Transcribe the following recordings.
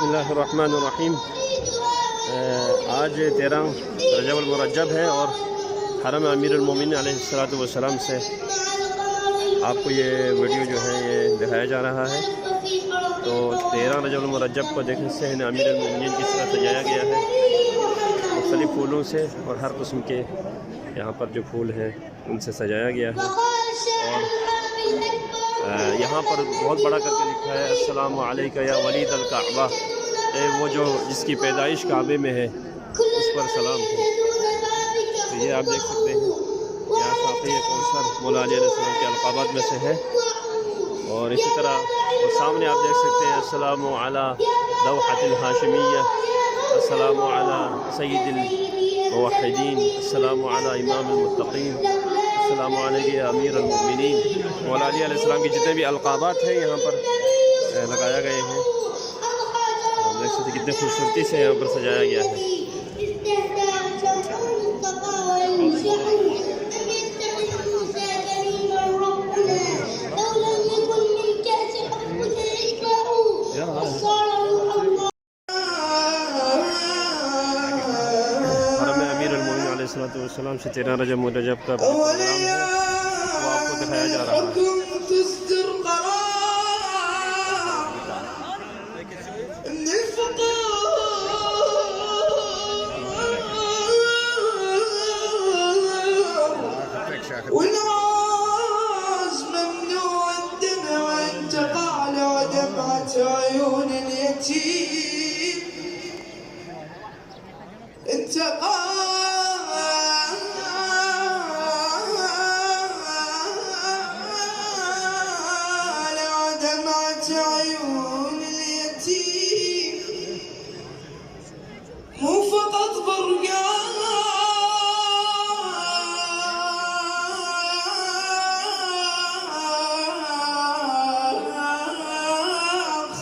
बिस्मिल्लाहिर्रहमानिर्रहीम। आज 13 रजब मुरज्जब है और हरम अमीरुल मोमिनीन अलैहिस्सलातु वस्सलाम से आपको ये वीडियो जो है ये दिखाया जा रहा है। तो 13 रजब मुरज्जब को देखने से अमीरुल मोमिनीन किस तरह सजाया गया है मुख्तलिफ़ फूलों से, और हर किस्म के यहाँ पर जो फूल हैं उनसे सजाया गया है। और यहाँ पर बहुत बड़ा करके लिखा है अस्सलामु अलैका या वलीद अल काबा, वो जो जिसकी पैदाइश काबे में है उस पर सलाम हो। तो ये आप देख सकते हैं यहाँ साफ़ी कौसर मौला अली अलैहिस्सलाम के अलक़ाबात में से है। और इसी तरह और सामने आप देख सकते हैं अस्सलामु अला दौहतिल हाशिमिय्या, अस्सलामु अला सय्यिदिल मुवह्हिदीन, अस्सलामु अला इमामिल मुत्तक़ीन, अस्सलामु अलैका या अमीरुल मोमिनीन। मौला अली अलैहिस्सलाम की जितने भी अलक़ाबात हैं यहाँ पर लगाया गए हैं। देख सकते कितने खूबसूरती से यहाँ पर सजाया गया है। हरम अमीरुल मोमिनीन अलैहिस्सलातु वस्सलाम से 13 रजब मुरज्जब का प्रोग्राम है, वो आपको दिखाया जा रहा है। والناس ممنوع الدمع وانت طالع دمعة عيون اليتيم، انت طالع دمعة عيون اليتيم، مو فقط برقان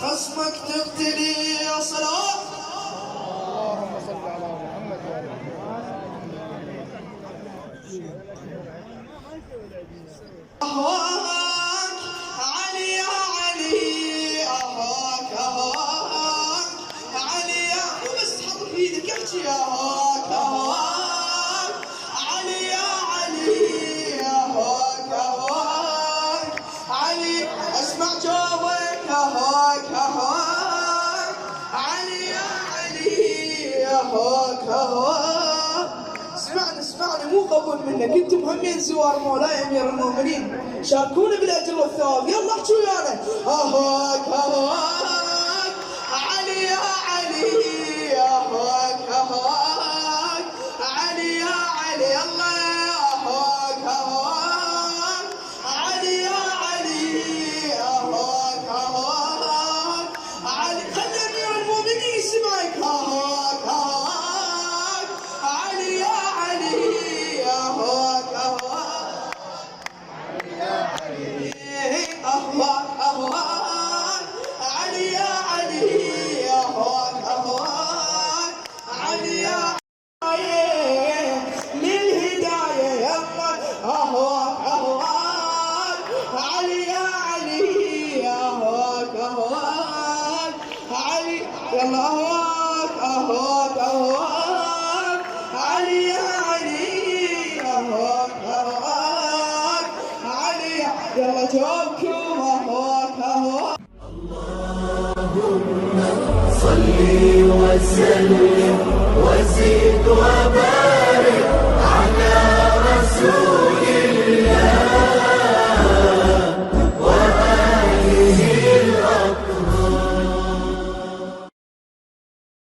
خصمك تقتلي يا صلاة. اللهم صل على محمد وعلى أهواك علي يا علي، أهواك أهواك علي يا، وبس حط في ايدك احكي أهواك أهواك علي يا علي، أهواك أهواك علي، اسمع جوابك أهواك أهواك علي يا علي، أهواك أهواك. اسمعني مو قبول منك، انتم همين زوار مولاي امير المؤمنين، شاركونا بالاجر والثواب. يلا احكوا ويانا أهواك أهواك علي يا علي، أهواك أهواك علي يا علي، يلا أهواك أهواك علي يا علي، أهواك أهواك علي. خلي أمير المؤمنين يسمعك أهواك أهواك علي يا علي، أهواك أهواك أهواك أهواك علي يا علي، أهواك أهواك علي يا للهداية يلا أهواك أهواك علي يا علي، أهواك أهواك علي، يلا أهواك أهواك أهواك علي يا علي، أهواك أهواك علي، يلا جوابكم أهواك أهواك. اللهم صل وسلم وزد وبارك